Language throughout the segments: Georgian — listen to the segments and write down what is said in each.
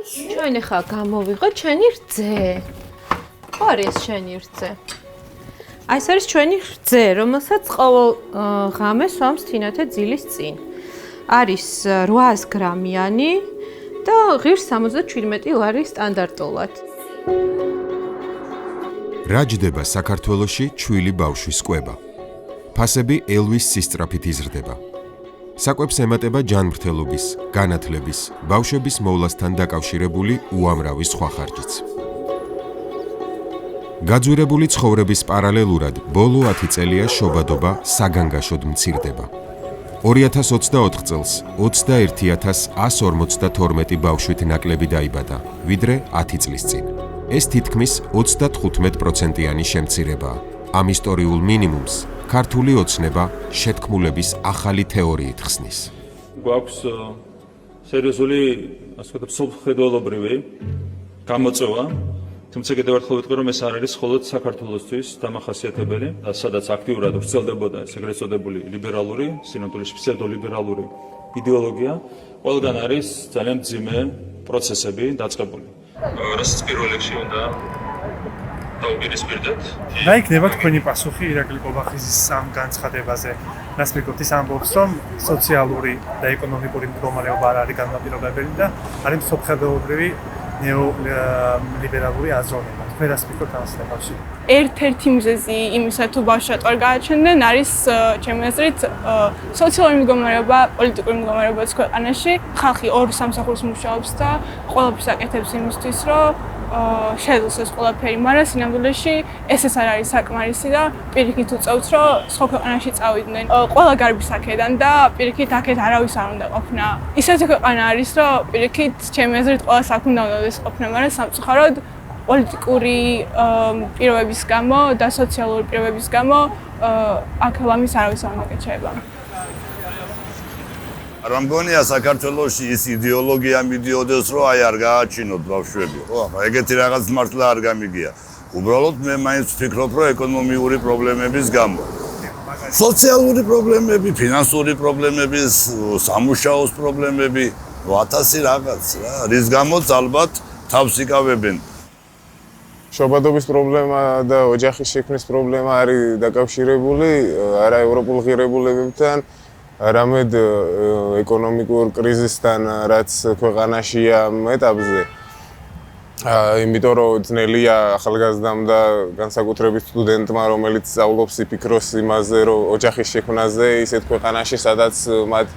ჩვენ ახლა გამოვიღოთ ჩვენი რძე. ხო არის ჩვენი რძე. აი ეს არის ჩვენი რძე, რომელსაც ყოველ ღამე სვამს თინათე ძილის წინ. არის 800 გრამიანი და ღირს 77 ლარი სტანდარტულად. რა ჯდება საქართველოში ჩვილი ბავშვის კვება? ფასები ელვის სისწრაფით იზრდება. საკვებს ემატება ჯანმრთელობის, განათლების, ბავშვების მოვლასთან დაკავშირებული უამრავი სხვა ხარჯიც. გაძვირებული ცხოვრების პარალელურად ბოლო 10 წელია შობადობა საგანგაშოდ მცირდება. 2024 წელს 21142 ბავშვით ნაკლები დაიბადა, ვიდრე 10 წლის წინ. ეს თითქმის 35%-იანი შემცირებაა. ამ ისტორიულ მინიმუმს ქართული ოცნება შეთქმულების ახალი თეორიით ხსნის. გვაქვს სერიოზული, ასე ვთქვათ, სოფლმხედველობრივი გამოწვევა, თუმცა კიდევ ერთხელ ვიტყვი, რომ ეს არ არის მხოლოდ საქართველოსთვის დამახასიათებელი, სადაც აქტიურად ვრცელდებოდა ეს ეგრეთ წოდებული ლიბერალური, სინამდვილეში ფსევდოლიბერალური იდეოლოგია, ყველგან არის ძალიან მძიმე პროცესები დაწყებული. რასაც პირველ რიგში უნდა დაუპირისპირდეთ. რა იქნება თქვენი პასუხი ირაკლი კობახიძის ამ განცხადებაზე? ნასმიკოთის ამბობს, რომ სოციალური და ეკონომიკური მდგომარეობა არ არის განმაპირობებელი და არის მსოფლმხედველობრივი ნეოლიბერალური აზროვნება. თქვენ რას მიგოთ ამ საკითხში? ერთ-ერთი მიზეზი იმისა, თუ ბავშვს ატყარ გააჩენდნენ, არის ჩემი აზრით სოციალური მდგომარეობა, პოლიტიკური მდგომარეობა ქვეყანაში. ხალხი ორ სამსახურს მუშაობს და ყველაფერს აკეთებს იმისთვის, რომ შეძლოს ეს ყველაფერი, მაგრამ სინამდვილეში ესეც არ არის საკმარისი და პირიქით უწევთ, რომ სხვა ქვეყანაში წავიდნენ ყველა გარბის აქედან და პირიქით აქეთ არავის არ უნდა ყოფნა. ისეთი ქვეყანა არის, რომ პირიქით ჩემი აზრით ყველა საქმე უნდა ყოფნა, მაგრამ სამწუხაროდ პოლიტიკური პირობების გამო და სოციალური პირობების გამო აქ ლამის არავის არ უნდა გეჩაება. არ მგონია საქართველოში ის იდეოლოგია მიდიოდეს, რომ აი არ გააჩინოთ ბავშვები, ხო? ეგეთი რაღაც მართლა არ გამიგია. უბრალოდ მე მაინც ვფიქრობ, რომ ეკონომიური პრობლემების გამო. სოციალური პრობლემები, ფინანსური პრობლემები, სამუშაოს პრობლემები, 1000 რაღაც რა, რის გამოც ალბათ თავს იკავებენ. შობადობის პრობლემა და ოჯახის შექმნის პრობლემა არის დაკავშირებული არა ევროპულ ღირებულებებთან, არამედ ეკონომიკურ კრიზისთან, რაც ქვეყანაშია ეტაპზე. იმიტომ რომ ძნელია ახალგაზრდამ და განსაკუთრებით სტუდენტმა, რომელიც სწავლობს, იფიქროს იმაზე, რომ ოჯახის შექმნაზე ისეთ ქვეყანაში, სადაც მათ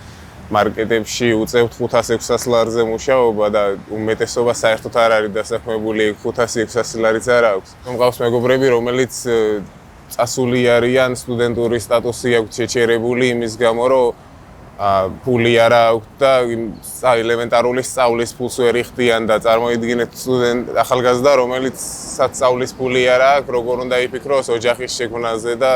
მარკეტებში უწევთ 500-600 ლარზე მუშაობა და უმეტესობა საერთოდ არ არის დასაქმებული 500-600 ლარიც არ აქვს. მყავს მეგობრები, რომელიც წასული არიან, სტუდენტური სტატუსი აქვთ შეჩერებული იმის გამო, რომ ფული არ აქვთ და ელემენტარული სწავლის ფულს ვერ იხდიან და წარმოიდგინეთ ახალგაზრდა, რომელიც სწავლის ფული არ აქვს, როგორ უნდა იფიქროს ოჯახის შექმნაზე და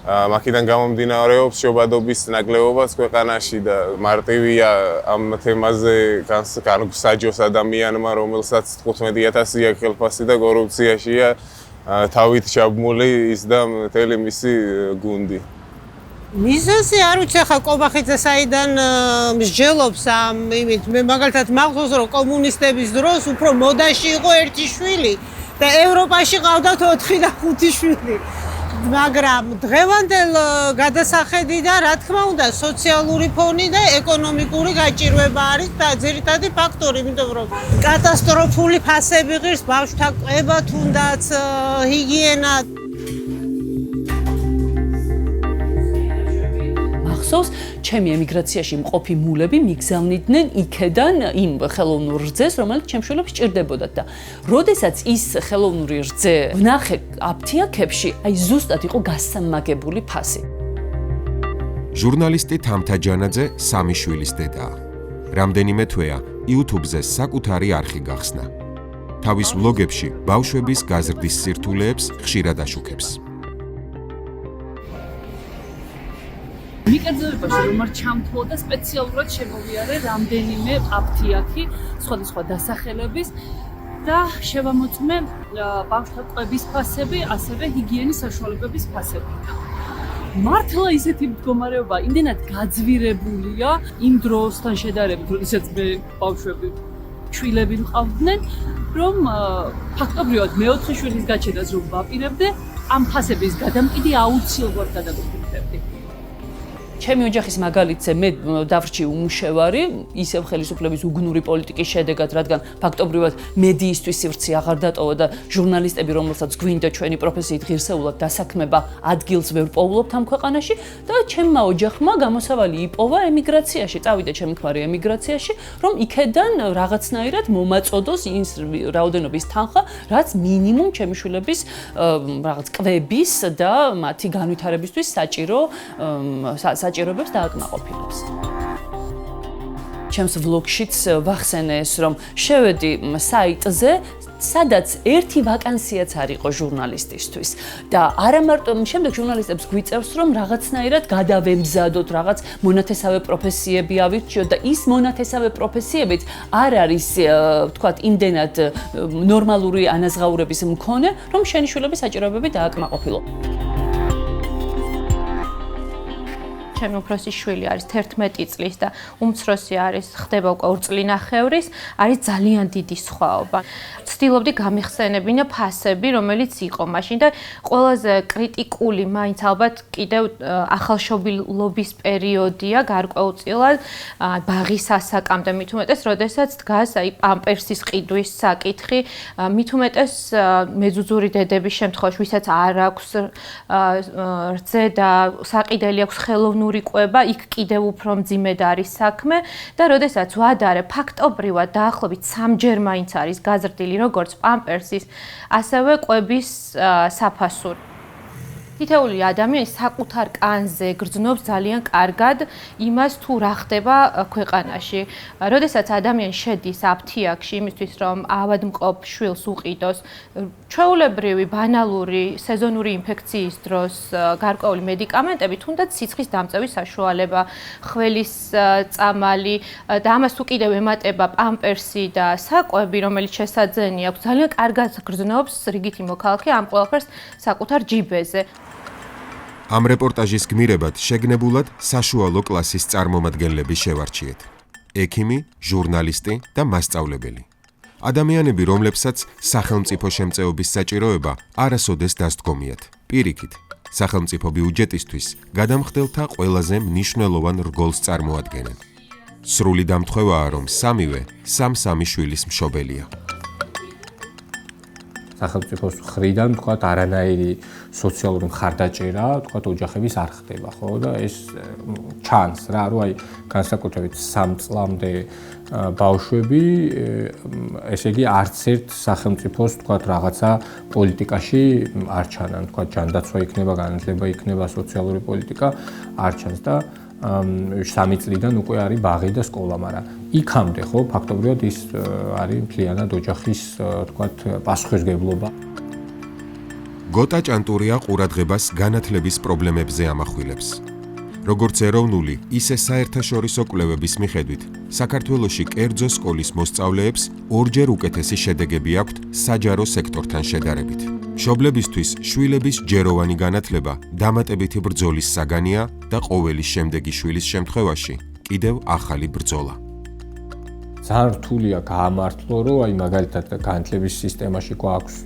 მაქედან გამომდინარეობს შობადობის ნაკლებობაც ქვეყანაში და მარტივია ამ თემაზე განსაჯოს ადამიანმა, რომელსაც 15000 აქვს ხელფასი და კორუფციაშია თავით ჩაბმული ის და მთელი მისი გუნდი. მიზეზი არ ვიცი ხა კობახიძე საიდან მსჯელობს ამ იმით. მე მაგალითად მახსოვს რომ კომუნისტების დროს უფრო მოდაში იყო ერთი შვილი და ევროპაში ყავდათ 4 და 5 შვილი. მაგრამ დღევანდელ გადასახედიდან რა თქმა უნდა სოციალური ფონი და ეკონომიკური გაჭირვება არის და ძირითადი ფაქტორი, იმიტომ რომ კატასტროფული ფასები ღირს ბავშვთა კვება, თუნდაც ჰიგიენა. მახსოვს, ჩემი ემიგრაციაში მყოფი მულები მიგზავნიდნენ იქედან იმ ხელოვნურ რძეს, რომელიც ჩემშვილებს ჭირდებოდათ და როდესაც ის ხელოვნური რძე ვნახე აფთიაქებში, აი ზუსტად იყო გასამაგებული ფასი. ჟურნალისტი თამთა ჯანაძე 3 შვილის დედაა. რამდენიმე თვეა YouTube-ზე საკუთარი არხი გახსნა. თავის ვლოგებში ბავშვების გაზრდის სირთულეებს ხშირად აშუქებს. მიკერძებაში რომ არ ჩამთვალა და სპეციალურად შემოვიარე რამდენიმე აფთიაქი სხვადასხვა დასახელების და შევამოწმე ბავშვთა ყვების ფასები, ასევე ჰიგიენის საშუალებების ფასები. მართლა ისეთი მდგომარეობა იმდენად გაძვირებულია იმ დროსთან შედარებით, როდესაც მე ბავშვები ჩვილები მყავდნენ, რომ ფაქტობრივად მეოთხე შვილის გაჩენას რომ ვაპირებდე, ამ ფასების გადამყიდი აუცილებლად გადავიხდებდი. ჩემი ოჯახის მაგალითზე მე დავრჩი უმუშევარი, ისევ ხელისუფლების უგნური პოლიტიკის შედეგად, რადგან ფაქტობრივად მედიისთვის სივრცე აღარ დატოვა და ჟურნალისტები, რომელსაც გვინდა ჩვენი პროფესიით ღირსეულად დასაქმება, ადგილს ვერ პოულობთ ამ ქვეყანაში და ჩემმა ოჯახმა გამოსავალი იპოვა ემიგრაციაში, წავიდა ჩემი ქმარი ემიგრაციაში, რომ იქედან რაღაცნაირად მომაწოდოს ის რაოდენობის თანხა, რაც მინიმუმ ჩემი შვილების რაღაც კვების და მათი განვითარებისთვის საჭიროებებს დააკმაყოფილებს. ჩემს ვლოგშიც ვახსენე ეს, რომ შევედი საიტზე, სადაც ერთი ვაკანსიაც არ იყო ჟურნალისტისთვის და არა მარტო შემდეგ ჟურნალისტებს გვიწევს, რომ რაღაცნაირად გადავემზადოთ, რაღაც მონათესავე პროფესიები ავირჩიოთ და ის მონათესავე პროფესიებიც არ არის, ვთქვათ, იმდენად ნორმალური ანაზღაურების მქონე, რომ შენი შვილები საჭიროებები დააკმაყოფილო. ჩემი უფროსი შვილი არის 11 წლის და უმცროსი არის ხდება უკვე 2 წლინახევრის, არის ძალიან დიდი სხვაობა. ვცდილობდი გამიხსენებინა ფასები, რომელიც იყო მაშინ და ყველაზე კრიტიკული მაინც ალბათ კიდევ ახალშობილობის პერიოდია გარკვეულწილად ბაღის ასაკამდე, მით უმეტეს, როდესაც დგას აი პამპერსის ყიდვის საკითხი, მით უმეტეს მეძუძური დედების შემთხვევაში, ვისაც არ აქვს რძე და საყიდელი აქვს ხელოვნური ყვება, იქ კიდევ უფრო მძიმედ არის საქმე და როდესაც ვადარე ფაქტობრივად დაახლოებით 3-ჯერ მაინც არის გაზრდილი როგორც პამპერსის, ასევე ყვების საფასური. თითოეული ადამიანი საკუთარ კანზე გრძნობს ძალიან კარგად იმას თუ რა ხდება ქვეყანაში. როდესაც ადამიანი შედის აფთიაქში იმისთვის რომ ავადმყოფ შვილს უყიდოს, ჩვეულებრივი ბანალური სეზონური ინფექციის დროს გარკვეული მედიკამენტები, თუნდაც სიცხის დამწევის საშუალება, ხველის წამალი და ამას თუ კიდევ ემატება პამპერსი და საკვები, რომელიც შესაძენი აქვს, ძალიან კარგად გრძნობს რიგითი მოქალაქე ამ ყველაფერს საკუთარ ჯიბეზე. ამ რეპორტაჟის გმირებად შეგნებულად საშუალო კლასის წარმომადგენლები შევარჩიეთ. ექიმი, ჟურნალისტი და მასწავლებელი. ადამიანები, რომლებსაც სახელმწიფო შემწეობის საჭიროება არასოდეს დასდგომიათ. პირიქით, სახელმწიფო ბიუჯეტისთვის გადამხდელთა ყველაზე მნიშვნელოვან რგოლს წარმოადგენენ. სრული დამთხევაა, რომ სამივე სამ-სამი შვილის მშობელია. სახელმწიფოს მხრიდან, თქვათ, არანაირი სოციალური მხარდაჭერა, თქვათ, ოჯახების არ ხდება, ხო? და ეს ჩანს რა, რომ აი განსაკუთრებით 3 წლამდე ბავშვები, ესე იგი არც ერთ სახელმწიფოს, თქვათ, რაღაცა პოლიტიკაში არ ჩანან, თქვათ, ჯანდაცვა იქნება, განათლება იქნება, სოციალური პოლიტიკა არ ჩანს და 3 წლიდან უკვე არის ბაღი და სკოლა, მაგრამ იქამდე ხო ფაქტობრივად ის არის მთლიანად ოჯახის, თქვათ, პასუხისმგებლობა. გოტა ჭანტურია ყურადღებას განათლების პრობლემებზე ამახვილებს. როგორც ეროვნული, ისე საერთაშორისო კვლევების მიხედვით, საქართველოში კერძო სკოლის მოსწავლეებს 2-ჯერ უკეთესი შედეგები აქვთ საჯარო სექტორთან შედარებით. მშობლებისთვის შვილების ჯეროვანი განათლება დამატებითი ბრძოლის საგანია და ყოველი შემდეგი შვილის შემთხვევაში კიდევ ახალი ბრძოლა. ძალიან რთულია გაამართლო, რომ აი მაგალითად განათლების სისტემაში გვაქვს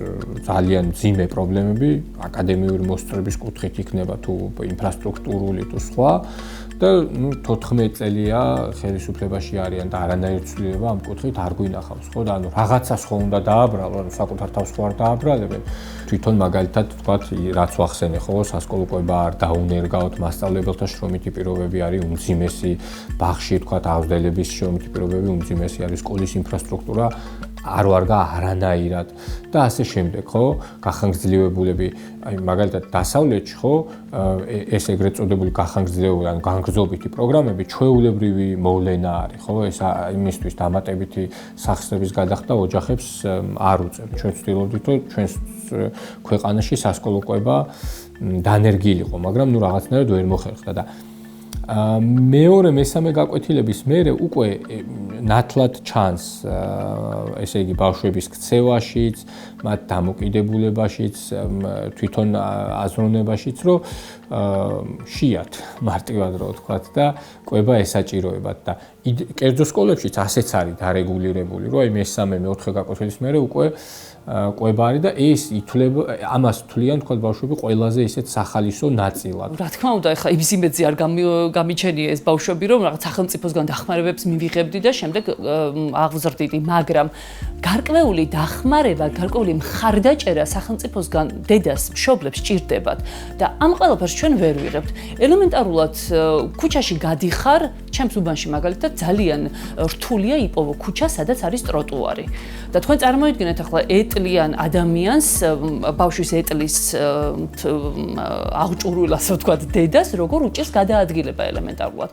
ძალიან მძიმე პრობლემები, აკადემიური მოსწრების კუთხით იქნება თუ ინფრასტრუქტურული თუ სხვა და 14 წელია ხელისუფლებაში არიან და არანაირი ცვლილება ამ კუთხით არ გვინახავს, ხო და ანუ რაღაცას ხო უნდა დააბრალო, ანუ საკუთარ თავს ხო არ დააბრალებენ. თვითონ მაგალითად თქვათ, რაც ვახსენე ხო, სასკოლო ყვება არ დაუნერგავთ, მასწავლებელთა შრომითი პირობები არის უმძიმესი, ბაღში თქვათ, აღზრდელების შრომითი პირობები უმძიმესი არის, სკოლის ინფრასტრუქტურა არ ვარგა არანაირად და ასე შემდეგ, ხო? გახანგრძლივებულები, აი მაგალითად დასავლეთში, ხო, ეს ეგრეთ წოდებული გახანგრძლივებული, ანუ განგრძობითი პროგრამები ჩვეულებრივი მოვლენა არის, ხო? ეს იმისთვის დამატებითი სახსრების გადახდა ოჯახებს არ უწევს. ჩვენ ვცდილობდით, რომ ჩვენს ქვეყანაში სასკოლო ყვება დანერგილიყო, მაგრამ ნუ რაღაცნაირად ვერ მოხერხდა და მეორე მესამე გაკვეთილების მერე უკვე ნათლად ჩანს, ესე იგი ბავშვების ქცევაშიც, მათ დამოკიდებულებაშიც, თვითონ აზროვნებაშიც, რომ შიათ მარტივად რო ვთქვათ და ყვება ესაჭიროებათ და კერძო სკოლებშიც ასეც არის დარეგულირებული, რომ აი მესამე მეოთხე გაკვეთილის მერე უკვე ყვება არის და ეს ითვლება ამას თვლიან თქვა ბავშვები ყველაზე ისეთ სახალისო ნაწილად. რა თქმა უნდა, ეხლა იმძიმეძე არ გამიჩენია ეს ბავშვები, რომ რაღაც სახელმწიფოსგან დახმარებებს მივიღებდი და შემდეგ აღზრდიდი, მაგრამ გარკვეული დახმარება, გარკვეული მხარდაჭერა სახელმწიფოსგან დედას, მშობლებს ჭირდებათ და ამ ყველაფერს ჩვენ ვერ ვიღებთ. ელემენტარულად ქუჩაში გადიხარ, ჩემს უბანში მაგალითად ძალიან რთულია იპოვო ქუჩა, სადაც არის ტროტუარი. და თქვენ წარმოიდგინეთ ახლა ეტლიან ადამიანს, ბავშვის ეტლის აღჭურვილ, ასე ვთქვათ, დედას, როგორ უჭირს გადაადგილება ელემენტარულად.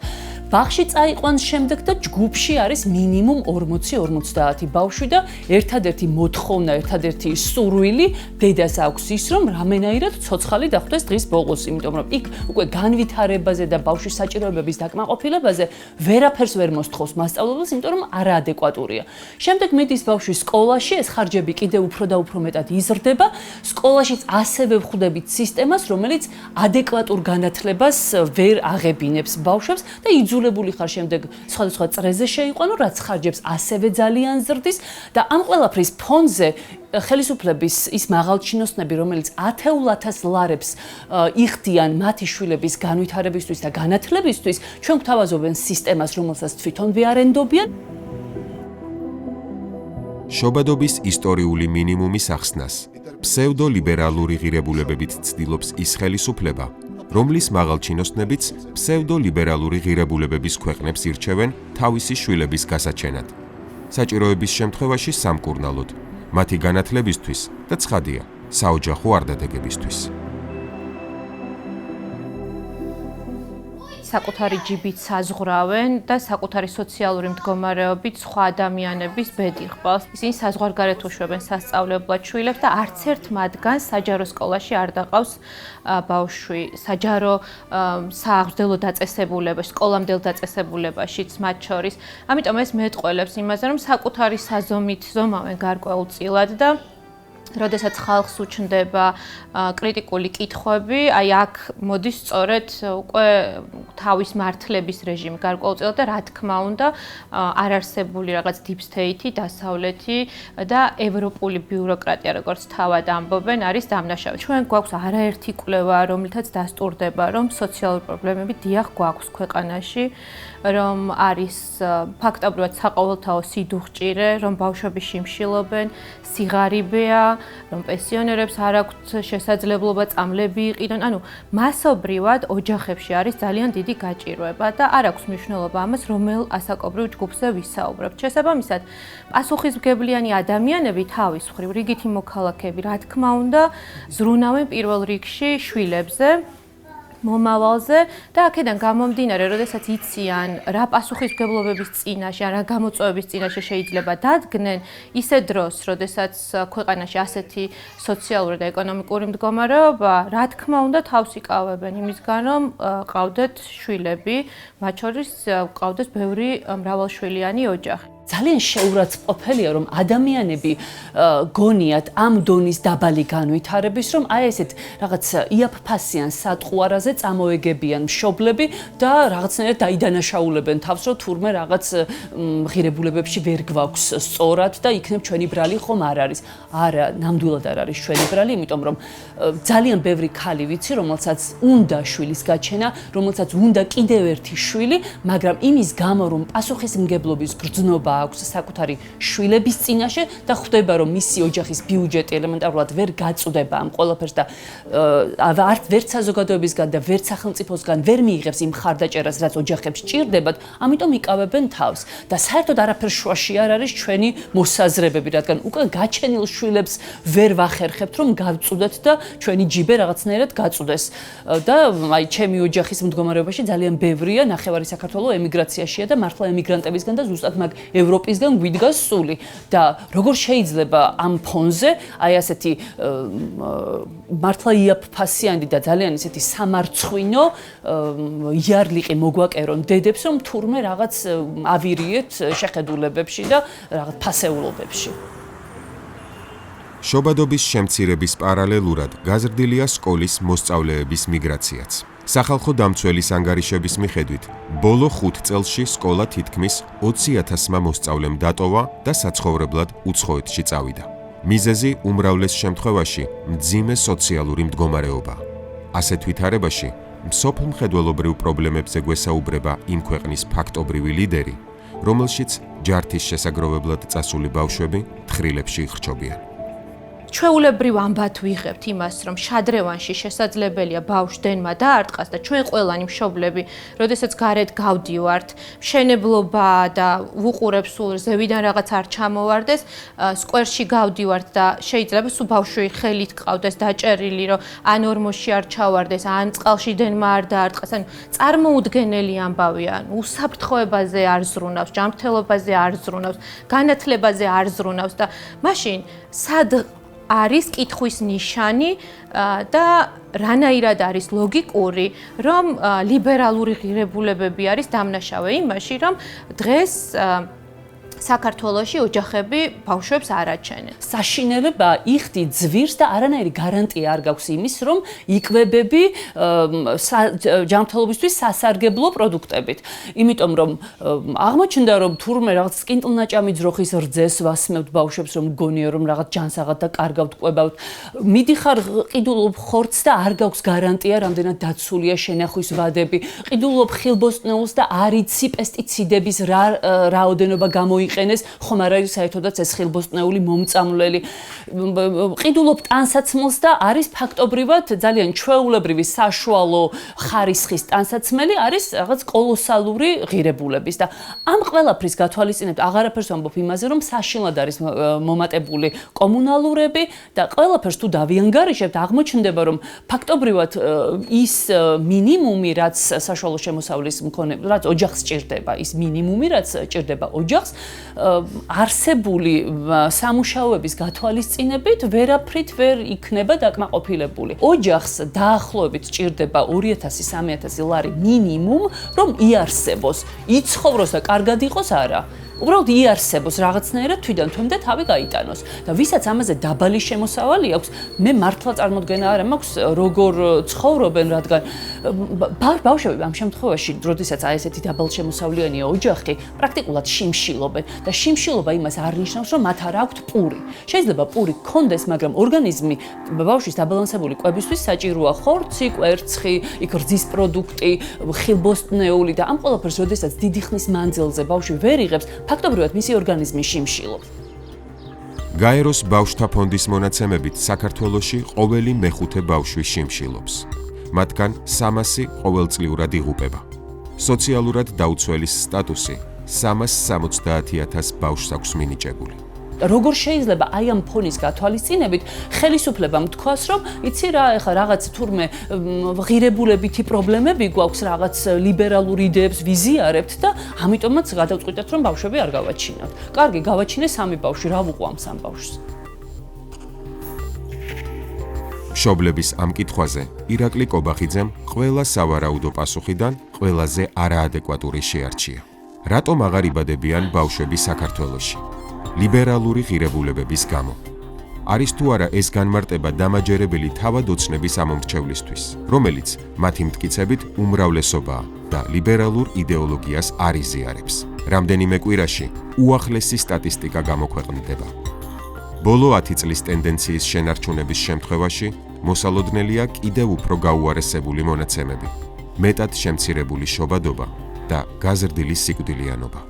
ბაღში წაიყვანს შემდეგ და ჯგუფში არის მინიმუმ 40-50 ბავშვი და ერთადერთი მოთხოვნა, ერთადერთი სურვილი დედას აქვს ის, რომ რამენაირად ცოცხალი დახვდეს დღის ბოლოს, იმიტომ რომ იქ უკვე განვითარებაზე და ბავშვის საჭიროებების დაკმაყოფილებაზე ვერაფერს ვერ მოსთხოვს მასწავლებელს, იმიტომ რომ არაადეკვატურია. შემდეგ მიდის ბავშვი სკოლაში, ეს ხარჯები კიდევ უფრო და უფრო მეტად იზრდება. სკოლაშიც ასევე ვხვდებით სისტემას, რომელიც ადეკვატურ განათლებას ვერ აღებინებს ბავშვებს და იძულებული ხარ შემდეგ სხვადასხვა წრეზე შეიყვანო, რაც ხარჯებს ასევე ძალიან ზრდის და ამ ყველაფრის ფონზე ხელისუფლების ის მაღალჩინოსნები, რომელიც 10,000 ლარებს იხდიან მათი შვილების განვითარებისთვის და განათლებისთვის, ჩვენ გვთავაზობენ სისტემას, რომელსაც თვითონ ვეარენდობიან. შობადობის ისტორიული მინიმუმის ახსნას ფსევდოლიბერალური ღირებულებებით ცდილობს ის ხელისუფლება, რომლის მაღალჩინოსნებიც ფსევდოლიბერალური ღირებულებების ქვეყნებს ირჩევენ თავისი შვილების გასაჩენად. საჭიროების შემთხვევაში სამკურნალოდ, მათი განათლებისთვის და ცხადია, საოჯახო არდადეგებისთვის. საკუთარი ჯიბით საზღვრავენ და საკუთარი სოციალური მდგომარეობით სხვა ადამიანების ბედი ხვალს. ისინი საზღვარგარეთ უშვებენ სასწავლებლად შვილებს და არც ერთ მათგანს საჯარო სკოლაში არ დაყავს ბავშვი. საჯარო სააღრდელო დაწესებულებაში, სკოლამდელ დაწესებულებაშიც მათ შორის. ამიტომ ეს მეტყველებს იმაზე, რომ საკუთარი საზომით ზომავენ გარკვეულწილად და როდესაც ხალხს უჩნდება კრიტიკული კითხვები, აი აქ მოდის სწორედ უკვე თავის მართლების რეჟიმი გარკვეულწილად და რა თქმა უნდა არარსებული რაღაც deep state-ი, დასავლეთი და ევროპული ბიუროკრატია, როგორც თავად ამბობენ, არის დამნაშავე. ჩვენ გვაქვს არაერთი კვლევა, რომლითაც დასტურდება, რომ სოციალური პრობლემები დიახ გვაქვს ქვეყანაში, რომ არის ფაქტობრივად საყოველთაო სიდუხჭირე, რომ ბავშვები შიმშილობენ, სიღარიბეა, რომ პენსიონერებს არ აქვთ შესაძლებლობა წამლები იყიდონ. ანუ მასობრივად ოჯახებში არის ძალიან დიდი გაჭირვება და არ აქვს მნიშვნელობა ამას, რომელ ასაკობრივ ჯგუფზე ვისაუბრებთ. შესაბამისად, პასუხისმგებლიანი ადამიანები თავის მხრივ, რიგითი მოქალაქეები, რა თქმა უნდა, ზრუნავენ პირველ რიგში შვილებზე, მომავალზე და აქედან გამომდინარე, როდესაც იციან რა პასუხისმგებლობების წინაშე, რა გამოწვევების წინაშე შეიძლება დადგნენ, ისე დროს, როდესაც ქვეყანაში ასეთი სოციალური და ეკონომიკური მდგომარეობა, რა თქმა უნდა, თავს იკავებენ იმისგან, რომ ყავდეთ შვილები, მათ შორის ყავდეთ ბევრი მრავალშვილიანი ოჯახი. ძალიან შეურაცხყოფელია, რომ ადამიანები გონიათ ამ დონის დაბალი განვითარების, რომ აი ესეთ რაღაც იაფფასიან სატყუარაზე წამოეგებიან მშობლები და რაღაცნაირად დაიდანაშაულებენ თავს, რომ თურმე რაღაც ღირებულებებში ვერ გვაქვს სწორად და იქნებ ჩვენი ბრალი ხომ არ არის. არა, ნამდვილად არ არის ჩვენი ბრალი, იმიტომ რომ ძალიან ბევრი ქალი ვიცი, რომელსაც უნდა შვილის გაჩენა, რომელსაც უნდა კიდევ ერთი შვილი, მაგრამ იმის გამო, რომ პასუხისმგებლობის გრძნობა აქვს საკუთარი შვილების წინაშე და ხვდება, რომ მისი ოჯახის ბიუჯეტი ელემენტარულად ვერ გაწუდება ამ ყველაფერს და ვერც საზოგადოებისგან და ვერც სახელმწიფოსგან ვერ მიიღებს იმ მხარდაჭერას, რაც ოჯახებს ჭირდებათ, ამიტომ იკავებენ თავს. და საერთოდ არაფერ შუაში არ არის ჩვენი მოსაზრებები, რადგან უკვე გაჩენილ შვილებს ვერ ვახერხებთ, რომ გავწუდეთ და ჩვენი ჯიბე რაღაცნაირად გაწუდეს. და აი ჩემი ოჯახის მდგომარეობაში ძალიან ბევრია ნახევარი საქართველოს ემიგრაციაშია და მართლა ემიგრანტებისგან და ზუსტად მაგ ევროპისგან გვიდგას სული და როგორ შეიძლება ამ ფონზე აი ასეთი მართლა იაფფასიანი და ძალიან ისეთი სამარცხვინო იარლიყი მოგვაკერონ დედებს, რომ თურმე რაღაც ავირიეთ შეხედულებებში და რაღაც ფასეულობებში. შობადობის შემცირების პარალელურად გაზრდილია სკოლის მოსწავლეების მიგრაციაც. სახალხო დამცველის ანგარიშების მიხედვით, ბოლო 5 წელში სკოლა თითქმის 20,000-მა მოსწავლემ დატოვა და საცხოვრებლად უცხოეთში წავიდა. მიზეზი უმრავლეს შემთხვევაში მძიმე სოციალური მდგომარეობა. ასეთ ვითარებაში მსოფლმხედველობრივ პრობლემებზე გვესაუბრება იმ ქვეყნის ფაქტობრივი ლიდერი, რომელშიც ჯართის შესაგროვებლად წასული ბავშვები თხრილებში ხრჩობიან. ჩვეულებრივ ამბად ვიღებთ იმას, რომ შადრევანში შესაძლებელია ბავშვდენმა დაარტყას და ჩვენ ყველანი მშობლები, როდესაც გარეთ გავდივართ, მშენებლობა და ვუყურებთ სულ ზევიდან რაღაც არ ჩამოვარდეს, სკვერში გავდივართ და შეიძლება სულ ბავშვი ხელით ყავდეს დაჭერილი, რომ ან ორმოში არ ჩავარდეს, ან წყალში დენმა არ დაარტყას, ანუ წარმოუდგენელი ამბავია, უსაფრთხოებაზე არ ზრუნავს, ჯანმრთელობაზე არ ზრუნავს, განათლებაზე არ ზრუნავს და მაშინ სად არის კითხვის ნიშანი და რანაირად არის ლოგიკური, რომ ლიბერალური ღირებულებები არის დამნაშავე იმაში, რომ დღეს საქართველოში ოჯახები ბავშვებს არ აჩენენ. საშინელება იხდი ძვირს და არანაირი გარანტია არ გაქვს იმის, რომ იკვებები ჯანმრთელობისთვის სასარგებლო პროდუქტებით. იმიტომ რომ აღმოჩნდა, რომ თურმე რაღაც სკინტლნაჭამი ძროხის რძეს ვასმევთ ბავშვებს, რომ გონია რომ რაღაც ჯანსაღად და კარგავთ ყვებავთ. მიდიხარ ყიდულობ ხორცს და არ გაქვს გარანტია, რამდენად დაცულია შენახვის ვადები. ყიდულობ ხილბოსტნეულს და არ იცი პესტიციდების რაოდენობა გამოიყენებს, ხომ არ არის საერთოდაც ეს ხილბოსტნეული მომწამლელი. ყიდულობ ტანსაცმელს და არის ფაქტობრივად ძალიან ჩვეულებრივი საშუალო ხარისხის ტანსაცმელი არის რაღაც კოლოსალური ღირებულების და ამ ყველაფრის გათვალისწინებთ აღარაფერს ვამბობ იმაზე, რომ საშინლად არის მომატებული კომუნალურები და ყველაფერს თუ დავიანგარიშებთ, აღმოჩნდება, რომ ფაქტობრივად ის მინიმუმი, რაც საშუალო შემოსავლის მქონე, რაც ოჯახს ჭირდება, ის მინიმუმი, რაც ჭირდება ოჯახს, არსებული სამუშაოების გათვალისწინებით ვერაფრით ვერ იქნება დაკმაყოფილებული. ოჯახს დაახლოებით ჭირდება 2,000-3,000 ლარი მინიმუმ, რომ იარსებოს, იცხოვროს და კარგად იყოს არა. უბრალოდ იარსებოს რაღაცნაირად თვიდან თვემდე თავი გაიტანოს და ვისაც ამაზე დაბალი შემოსავალი აქვს, მე მართლა წარმოდგენა არ მაქვს როგორ ცხოვრობენ, რადგან ბავშვები ამ შემთხვევაში, როდესაც აი ესეთი დაბალშემოსავლიანი ოჯახი, პრაქტიკულად შიმშილობენ და შიმშილობა იმას არ ნიშნავს, რომ მათ არ აქვთ პური. შეიძლება პური გქონდეს, მაგრამ ორგანიზმი ბავშვის დაბალანსებული კვებისთვის საჭიროა ხორცი, კვერცხი, იქ რძის პროდუქტი, ხილბოსტნეული და ამ ყველაფერს, როდესაც დიდი ხნის მანძილზე ბავშვი ვერ იღებს, ფაქტობრივად მისი ორგანიზმი შიმშილობს. გაეროს ბავშვთა ფონდის მონაცემებით საქართველოში ყოველი მეხუთე ბავშვი შიმშილობს. მათგან 300 ყოველწლიურად იღუპება. სოციალურად დაუცველის სტატუსი 370,000 ბავშვს აქვს მინიჭებული. როგორ შეიძლება აი ამ ფონის გათვალისწინებით ხელისუფლებამ თქვას, რომ იცი რა, ეხლა რაღაც თურმე ღირებულებითი პრობლემები გვაქვს, რაღაც ლიბერალურ იდეებს ვიზიარებთ და ამიტომაც გადავწყვიტეთ, რომ ბავშვები არ გავაჩინოთ. კარგი, გავაჩინე 3 ბავშვი, რა ვუყვამ 3 ბავშვს. მშობლების ამ კითხვაზე ირაკლი კობახიძემ ყველა სავარაუდო პასუხიდან ყველაზე არაადეკვატური შეარჩია. რატომ აღარ იბადებიან ბავშვები საქართველოში? ლიბერალური ღირებულებების გამო. არის თუ არა ეს განმარტება დამაჯერებელი თავადოცნების ამომრჩევლისთვის, რომელიც მათი მტკიცებით უმრავლესობაა და ლიბერალურ იდეოლოგიას არ იზიარებს. რამდენიმე კვირაში უახლესი სტატისტიკა გამოქვეყნდება. ბოლო 10 წლის ტენდენციის შენარჩუნების შემთხვევაში მოსალოდნელია კიდევ უფრო გაუარესებული მონაცემები, მეტად შემცირებული შობადობა და გაზრდილი სიკვდილიანობა.